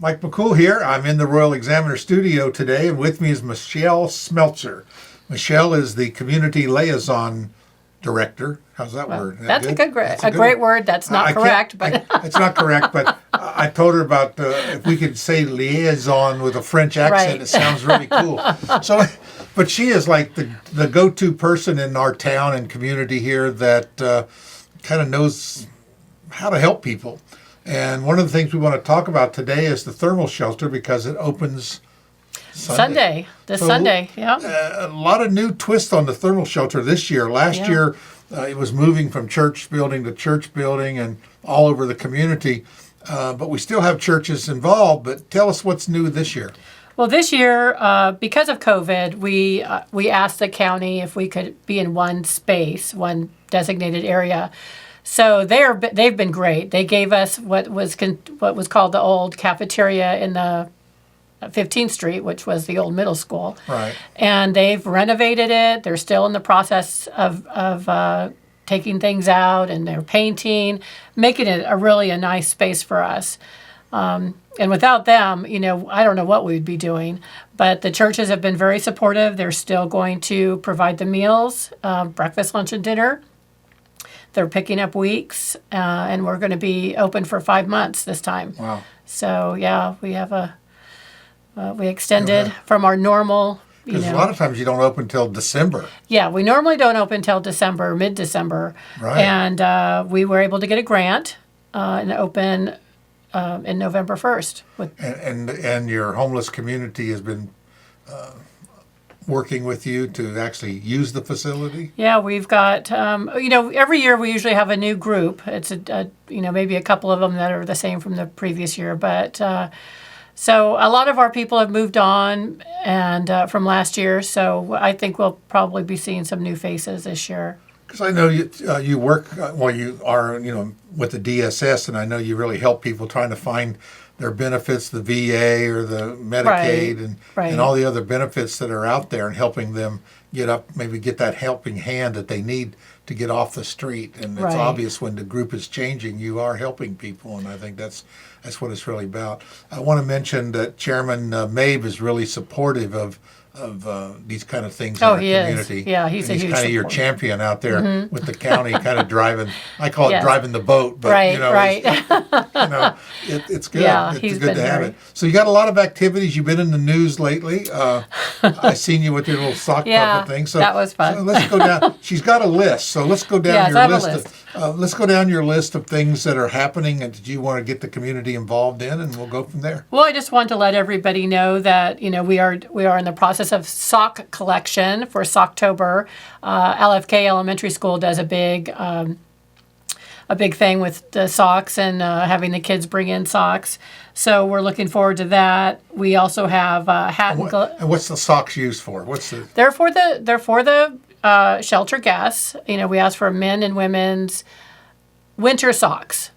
Mike McCool here. I'm in the Royal Examiner studio today, and with me is Michelle Smeltzer. Michelle is the Community Liaison Director. How's that word? That's a great word. That's not correct, but it's not correct. But I told her about if we could say liaison with a French accent. Right. It sounds really cool. So, but she is like the go-to person in our town and community here that kind of knows how to help people. And one of the things we want to talk about today is the thermal shelter because it opens Sunday. Sunday, yeah. A lot of new twists on the thermal shelter this year. Last year, it was moving from church building to church building and all over the community. But we still have churches involved. But tell us what's new this year. Well, this year, because of COVID, we asked the county if we could be in one space, one designated area. So they've been great. They gave us what was called the old cafeteria in the 15th Street, which was the old middle school. Right. And they've renovated it. They're still in the process of taking things out, and they're painting, making it a nice space for us. And without them, I don't know what we'd be doing. But the churches have been very supportive. They're still going to provide the meals, breakfast, lunch, and dinner. They're picking up weeks, and we're going to be open for 5 months this time. Wow. So, yeah, we have we extended from our normal, Because a lot of times you don't open until December. Yeah, we normally don't open until December, mid-December. Right. And we were able to get a grant and open in November 1st. And your homeless community has been working with you to actually use the facility? Yeah, we've got, every year we usually have a new group. It's, maybe a couple of them that are the same from the previous year. But so a lot of our people have moved on and from last year. So I think we'll probably be seeing some new faces this year. Because I know you work, you are, with the DSS, and I know you really help people trying to find their benefits, the VA or the Medicaid and all the other benefits that are out there, and helping them get that helping hand that they need to get off the street. And it's obvious when the group is changing, you are helping people, and I think that's what it's really about. I want to mention that Chairman Mabe is really supportive of these kind of things in our community. Is. Yeah, he's a huge kind of your champion out there with the county kind of driving. I call it driving the boat, but it's good. Yeah, it's good to have it. So you got a lot of activities. You've been in the news lately. I seen you with your little sock puppet thing. So that was fun. So let's go down. She's got a list. So let's go down your list. Let's go down your list of things that are happening and that you want to get the community involved in, and we'll go from there. Well, I just want to let everybody know that we are in the process of sock collection for Socktober. LFK Elementary School does a big thing with the socks and having the kids bring in socks. So we're looking forward to that. We also have hat and gloves. And what's the socks used for? They're for the shelter guests. We ask for men and women's winter socks.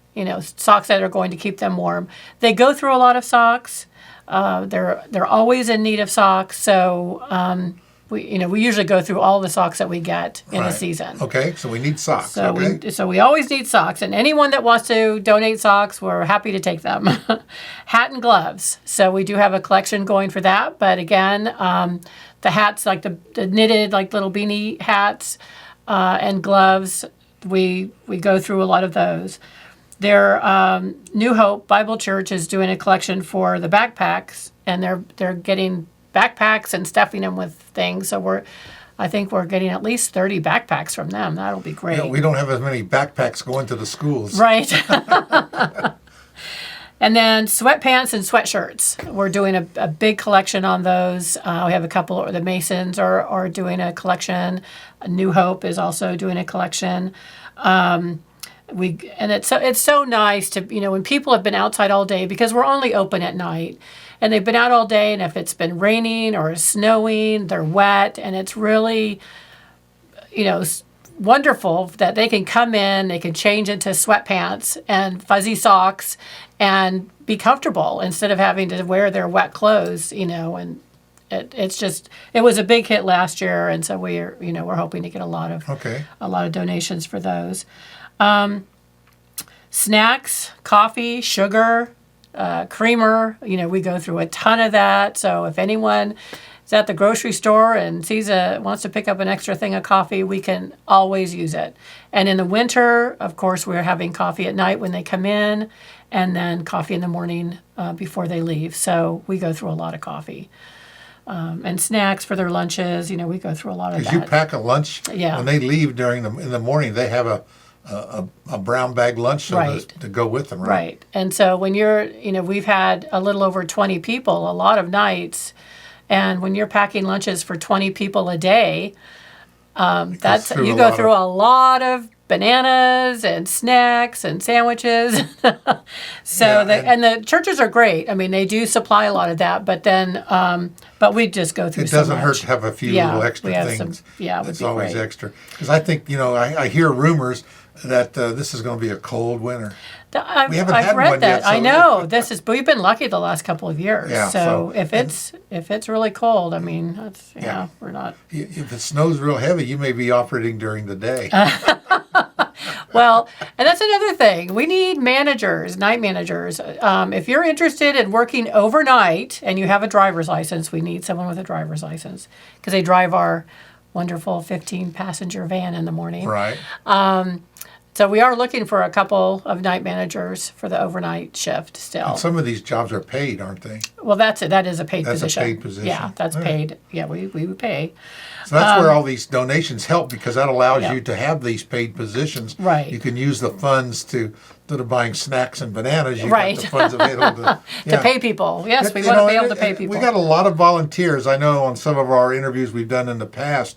Socks that are going to keep them warm. They go through a lot of socks. They're always in need of socks. So we usually go through all the socks that we get in a season. Okay, so we need socks. So we always need socks, and anyone that wants to donate socks, we're happy to take them. Hat and gloves. So we do have a collection going for that. But again, the hats, like the knitted, like little beanie hats, and gloves, we go through a lot of those. New Hope Bible Church is doing a collection for the backpacks, and they're getting backpacks and stuffing them with things. So I think we're getting at least 30 backpacks from them. That'll be great. Yeah, we don't have as many backpacks going to the schools. Right. And then sweatpants and sweatshirts. We're doing a big collection on those. We have a couple. The Masons are doing a collection. New Hope is also doing a collection. It's so nice to when people have been outside all day, because we're only open at night, and they've been out all day, and if it's been raining or snowing, they're wet, and it's really wonderful that they can come in, they can change into sweatpants and fuzzy socks and be comfortable instead of having to wear their wet clothes, and it was a big hit last year, and so we're hoping to get a lot of donations for those. Snacks, coffee, sugar, creamer. We go through a ton of that. So if anyone is at the grocery store and wants to pick up an extra thing of coffee, we can always use it. And in the winter, of course, we're having coffee at night when they come in, and then coffee in the morning before they leave. So we go through a lot of coffee. And snacks for their lunches. We go through a lot of that. Because you pack a lunch, Yeah. when they leave in the morning, they have a brown bag lunch to go with them, right? Right. And so when we've had a little over 20 people, a lot of nights, and when you're packing lunches for 20 people a day, you go through a lot of bananas and snacks and sandwiches. And the churches are great. I mean, they do supply a lot of that, but then, but we just go through so much. It doesn't hurt to have a few little extra things. It's always great. extra. Because I think, I hear rumors that this is going to be a cold winter. I've read that. Yet, so I know we've been lucky the last couple of years. Yeah, so if it's really cold, I mean, we're not. If it snows real heavy, you may be operating during the day. Well, and that's another thing. We need managers, night managers. If you're interested in working overnight and you have a driver's license, we need someone with a driver's license because they drive our wonderful 15-passenger van in the morning. Right. So we are looking for a couple of night managers for the overnight shift still. And some of these jobs are paid, aren't they? Well, that is a paid position. That's a paid position. Yeah, that's paid. Yeah, we pay. So that's where all these donations help because that allows you to have these paid positions. Right. You can use the funds to instead of buying snacks and bananas, you right. got the funds available to pay people. Yes, we want to be able to pay people. We got a lot of volunteers. I know on some of our interviews we've done in the past,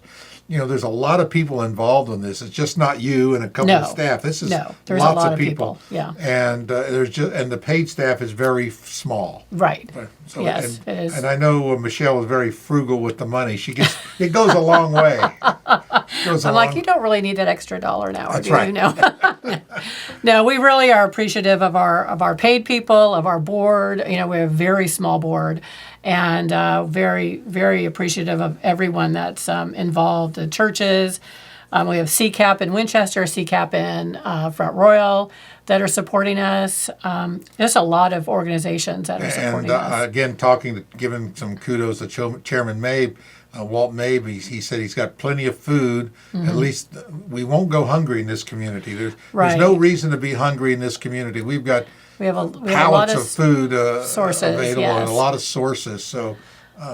there's a lot of people involved in this. It's just not you and a couple of staff. This is there's lots a lot of people. Yeah, and and the paid staff is very small. Right. So, yes, it is. And I know Michelle is very frugal with the money. It goes a long way. I'm like, you don't really need that extra $1 an hour, That's do right. you? No. No, we really are appreciative of our paid people, of our board. We have a very small board. And very, very appreciative of everyone that's involved. The churches, we have CCAP in Winchester, CCAP in Front Royal that are supporting us. There's a lot of organizations that are supporting us. And again, giving some kudos to Chairman Mabe, Walt Mabe. He said he's got plenty of food. Mm-hmm. At least we won't go hungry in this community. There's no reason to be hungry in this community. We have a lot of food sources available and a lot of sources. So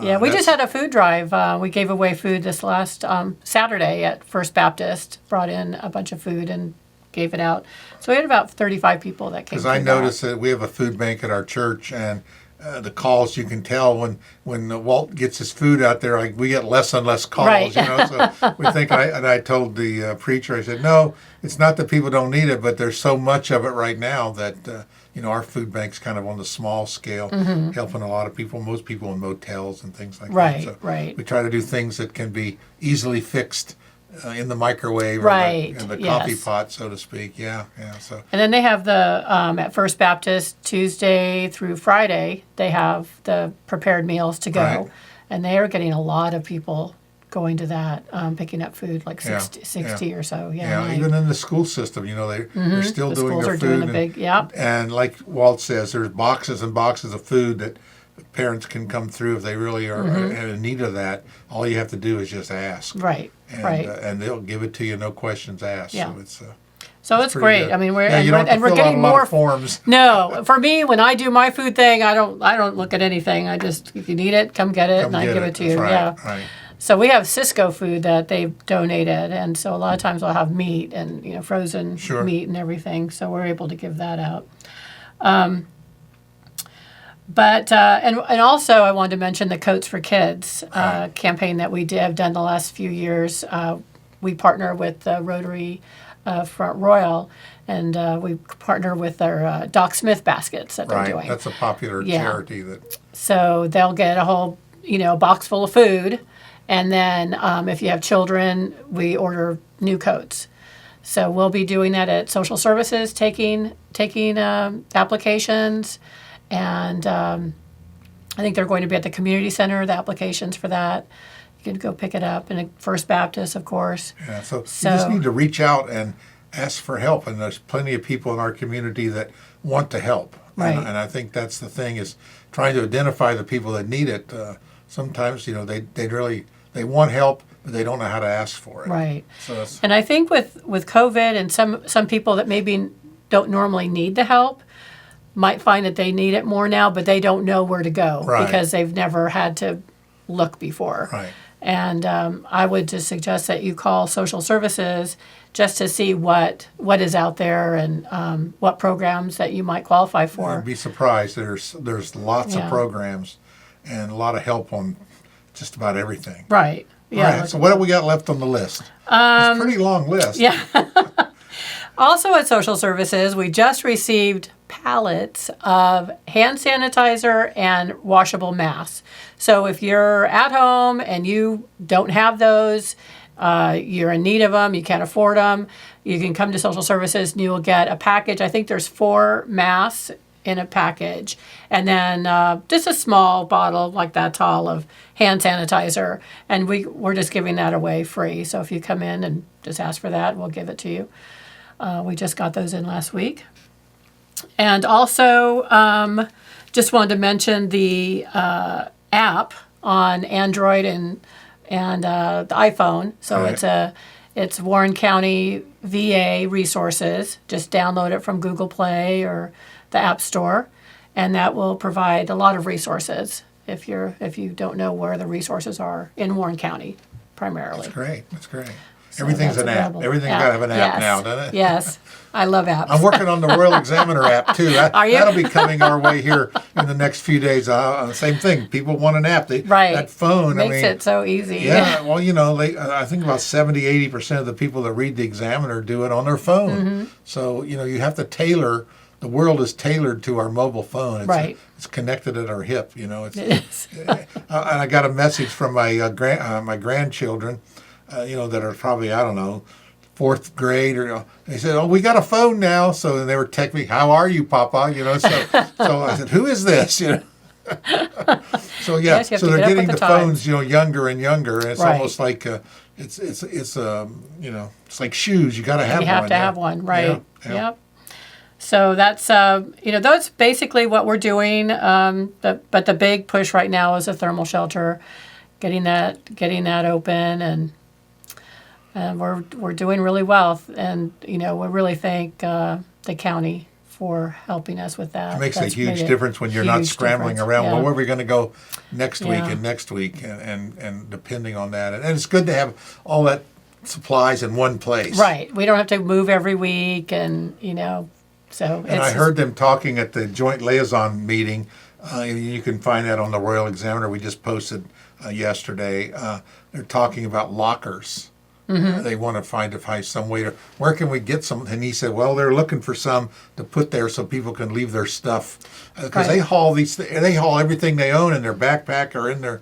we just had a food drive. We gave away food this last Saturday at First Baptist. Brought in a bunch of food and gave it out. So we had about 35 people that came. Because I noticed that we have a food bank at our church, and the calls, you can tell when Walt gets his food out there, we get less and less calls. Right. So we think. I told the preacher, I said, no, it's not that people don't need it, but there's so much of it right now that. Our food bank's kind of on the small scale, helping a lot of people, most people in motels and things like that. So right. we try to do things that can be easily fixed in the microwave right. or in the coffee pot, so to speak. Yeah. So. And then they have the, at First Baptist, Tuesday through Friday, they have the prepared meals to go. Right. And they are getting a lot of people going to that, picking up food, like 60 or so. Yeah, even in the school system, they're still the doing schools their are food. Doing a big, and like Walt says, there's boxes and boxes of food that parents can come through if they really are in need of that. All you have to do is just ask. Right, and they'll give it to you, no questions asked. Yeah. So it's great. Good. I mean, we're getting getting more forms. No, for me, when I do my food thing, I don't look at anything. I just, if you need it, come get it, and I give it to you. Right, yeah. Right. So we have Cisco food that they've donated, and so a lot of times we'll have meat and frozen meat and everything. So we're able to give that out. But also I wanted to mention the Coats for Kids campaign that we have done the last few years. We partner with the Rotary Front Royal, and we partner with their Doc Smith baskets that they're doing. That's a popular charity. So they'll get a whole box full of food. And then if you have children, we order new coats. So we'll be doing that at social services, taking applications. And I think they're going to be at the community center, the applications for that. You can go pick it up. And at First Baptist, of course. Yeah, so you just need to reach out and ask for help. And there's plenty of people in our community that want to help. Right. And I think that's the thing, is trying to identify the people that need it. Sometimes, they want help, but they don't know how to ask for it. Right. So and I think with COVID and some people that maybe don't normally need the help might find that they need it more now, but they don't know where to go Right. because they've never had to look before. Right. And I would just suggest that you call social services just to see what is out there and what programs that you might qualify for. You'd be surprised. There's lots of programs and a lot of help on just about everything. Right. Yeah. All right. So what do we got left on the list? It's a pretty long list. Yeah. Also at social services, we just received pallets of hand sanitizer and washable masks. So if you're at home and you don't have those, you're in need of them, you can't afford them, you can come to social services and you will get a package. I think there's 4 masks in a package, and then just a small bottle like that tall of hand sanitizer, and we're just giving that away free. So if you come in and just ask for that, we'll give it to you. We just got those in last week. And also, just wanted to mention the app on Android and the iPhone. So Right. it's Warren County VA Resources. Just download it from Google Play or the App Store, and that will provide a lot of resources if you don't know where the resources are in Warren County primarily. That's great. That's great. So Everything's that's an app. available. Everything's got to have an app Yes. now, doesn't it? Yes. I love apps. I'm working on the Royal Examiner app too. Are you? That'll be coming our way here in the next few days. Same thing. People want an app. Right. That phone. Makes it so easy. Yeah. Well, I think about 70-80% of the people that read the Examiner do it on their phone. Mm-hmm. So you have to tailor. The world is tailored to our mobile phone. Right. It's connected at our hip. It's, It is. and I got a message from my my grandchildren. That are probably, I don't know, 4th grade, or they said, "Oh, we got a phone now." So they were texting me, "How are you, Papa?" So I said, "Who is this?" So yeah, Yes, you have so to they're get up getting with the the phones, younger and younger, and it's Right. almost like it's like shoes. You got to have You one. have to yeah. have one, right? Yeah. Yep. So that's that's basically what we're doing. But the big push right now is a thermal shelter, getting that open, and we're doing really well. And we really thank the county for helping us with that. It makes That's a huge made it difference when you're not huge scrambling difference. around. Yeah. Well, where are we going to go next week Yeah. and next week, and depending on that, and it's good to have all that supplies in one place. Right. We don't have to move every week, and so. And I heard them talking at the joint liaison meeting. You can find that on the Royal Examiner. We just posted yesterday. They're talking about lockers. Mm-hmm. They want to find some way to, where can we get some? And he said, well, they're looking for some to put there so people can leave their stuff, because Right. they haul everything they own in their backpack or in their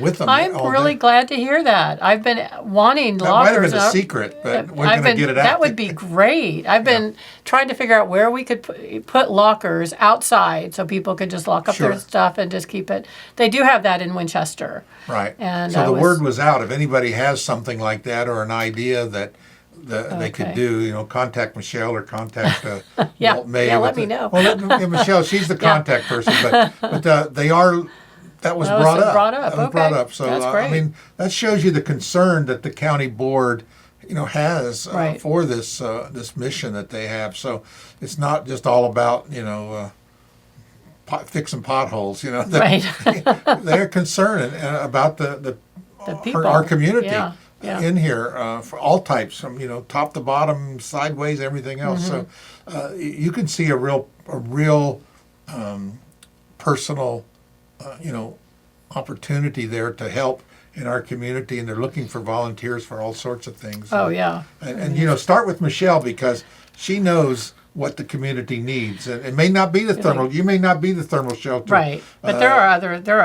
with them. I'm all really day. glad to hear that. I've been wanting That might have lockers. been a secret, but we're going to get it out. That would be great. I've been trying to figure out where we could put lockers outside so people could just lock up Sure. their stuff and just keep it. They do have that in Winchester. Right. And so I the was- word was out. If anybody has something like that or an idea that they could Okay. do, contact Michelle or contact Yeah. Walt May. Yeah, with let me know. Well, Michelle, she's the Yeah. contact person, but they are. That was That was brought up. brought up. That was brought Okay. up. So That's I great. mean, that shows you the concern that the county board, has Right. for this mission that they have. So it's not just all about fixing potholes. Right. They're concerned about the people. our community Yeah. Yeah. in here for all types, from top to bottom, sideways, everything else. Mm-hmm. So you can see a real personal opportunity there to help in our community, and they're looking for volunteers for all sorts of things. Oh yeah. And start with Michelle, because she knows what the community needs. And it may not be the thermal. You may not be the thermal shelter. Right. But there are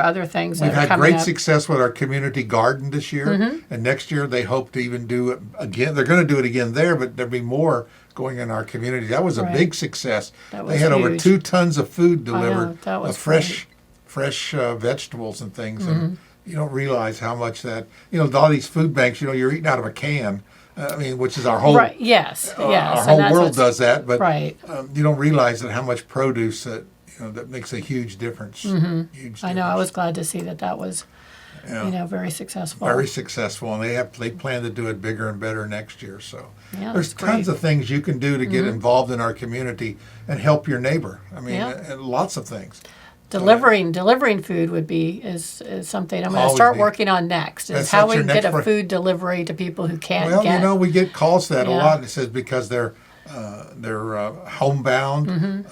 other things that We've are had coming great up. success with our community garden this year, and next year they hope to even do it again. They're going to do it again there, but there'll be more going in our community. That was a Right. big success. That They was had over huge. 2 tons of food know, delivered, that was of fresh vegetables and things, and you don't realize how much that all these food banks. You're eating out of a can. I mean, which is our whole Right. Yes. Yes. our whole world does that, but right. You don't realize that how much produce that that makes a huge difference. Huge difference. I know. I was glad to see that was very successful. Very successful, and they plan to do it bigger and better next year. So there's that's tons great. of things you can do to get involved in our community and help your neighbor. I mean, and lots of things. Delivering food is something I'm going to Always start need. working on next. Is That's how we your can get next a food delivery to people who can't Well, get. we get calls to that a Yeah. lot. And it says because they're homebound,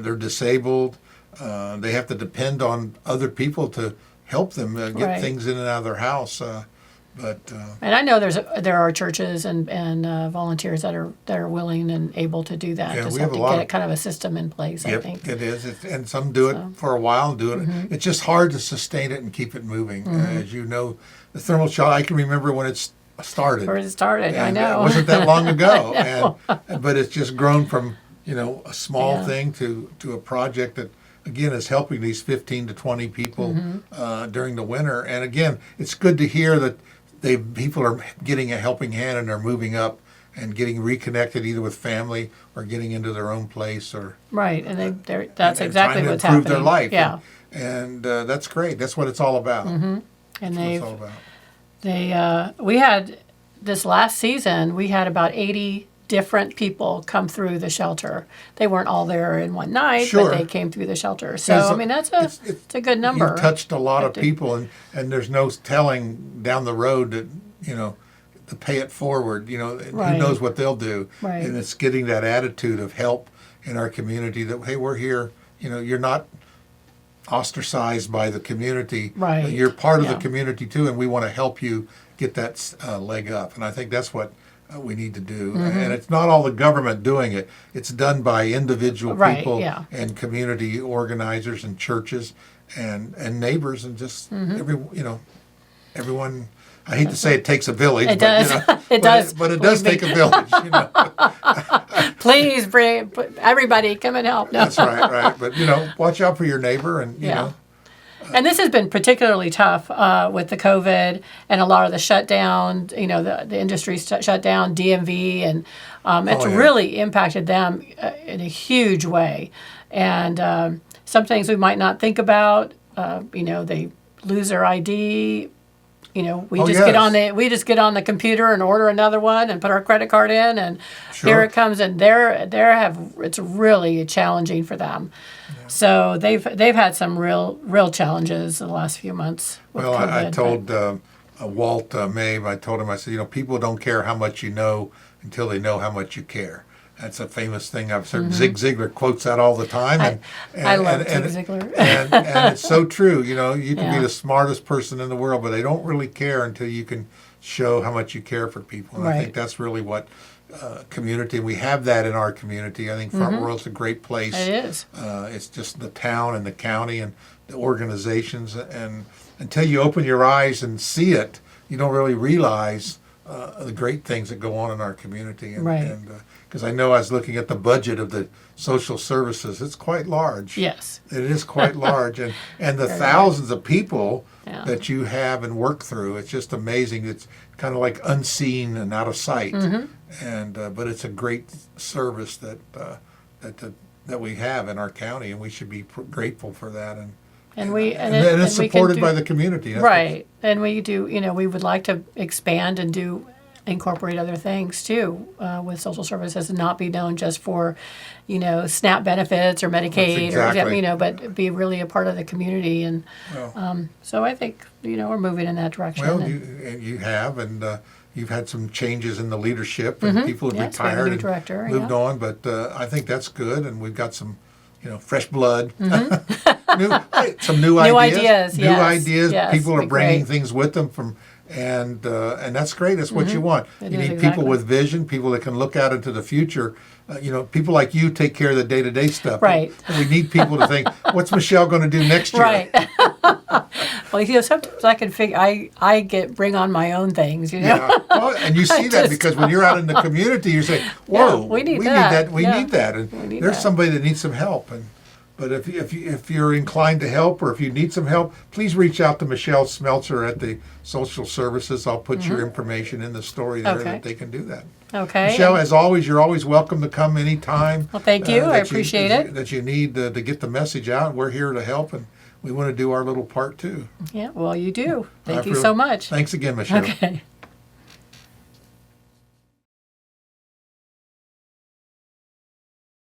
they're disabled, they have to depend on other people to help them get Right. things in and out of their house. And I know there are churches and volunteers that are willing and able to do that. Yeah, Just we have have to a lot get of- kind of a system in place. I think. It is, and some do it for a while and do it. It's just hard to sustain it and keep it moving. As you know, the thermal shot. I can remember when it started. Where it started, I And know. It wasn't that long ago, but it's just grown from a small Yeah. thing to a project that again is helping these 15 to 20 people during the winter. And again, it's good to hear that people are getting a helping hand and are moving up and getting reconnected either with family or getting into their own place or Right, and that's and exactly trying to what's improve happening. their life. Yeah, and that's great. That's what it's all about. and That's what it's all about. we had this last season. We had about 80 different people come through the shelter. They weren't all there in one night, Sure. but they came through the shelter. So It's a- I mean, it's a good You've number. touched a lot of to- people, and there's no telling down the road that to pay it forward. Right. Who knows what they'll do? Right. And it's getting that attitude of help in our community. That hey, we're here. You're not ostracized by the community. Right. You're part of Yeah. the community too, and we want to help you get that leg up. And I think that's what we need to do. And it's not all the government doing it. It's done by individual Right, people yeah. and community organizers and churches and neighbors and just everyone. I hate to say it takes a village. It but, does. It but does. But it does Believe take me. a village. Please bring everybody come and help. No. That's right. But watch out for your neighbor and you Yeah. know. And this has been particularly tough with the COVID and a lot of the shutdown, the industry shut down, DMV, and it's yeah. really impacted them in a huge way. And some things we might not think about, they lose their ID. We just get on the computer and order another one and put our credit card in, and here Sure. it comes. And it's really challenging for them. So they've had some real challenges in the last few months. With Well, COVID, I told Walt Mabe, I told him, I said, people don't care how much you know until they know how much you care. That's a famous thing I've heard. Zig Ziglar quotes that all the time. I love Zig Ziglar. and it's so true. You can be Yeah. the smartest person in the world, but they don't really care until you can show how much you care for people. And I think Right. that's really what community, we have that in our community. I think Front Royal's a great place. It is. It's just the town and the county and the organizations. And until you open your eyes and see it, you don't really realize the great things that go on in our community. Right. Because I know I was looking at the budget of the social services. It's quite large. Yes. It is quite large. And the Very thousands of people Yeah. that you have and work through, it's just amazing. It's kind of like unseen and out of sight. And but it's a great service that we have in our county, and we should be grateful for that. And it's supported by the community. That's Right. And we do, we would like to expand and incorporate other things too with social services and not be known just for, SNAP benefits or Medicaid exactly. but be really a part of the community. And so I think, we're moving in that direction. Well, and you have, and you've had some changes in the leadership, and people have Yes, we have a retired new and director, moved yeah. on. But I think that's good, and we've got some, fresh blood, some new ideas. New yes, ideas. yes, People are be bringing great. things with them from. And that's great. That's what you want. It You is need exactly. people with vision, people that can look out into the future. People like you take care of the day-to-day stuff. Right. And we need people to think, what's Michelle going to do next year? Right. Well, sometimes I can figure, I bring on my own things, Yeah. Well, and you see that because when you're out in the community, you're saying, whoa, Yeah, we need that. We Yeah. need that. And We need there's that. somebody that needs some help. But if you're inclined to help, or if you need some help, please reach out to Michelle Smeltzer at the Social Services. I'll put your information in the story there that they can do that. Okay. Michelle, as always, you're always welcome to come anytime. Well, thank you. I appreciate it. That you need to get the message out. We're here to help, and we want to do our little part too. Yeah, well, you do. Thank you so much. Thanks again, Michelle. Okay.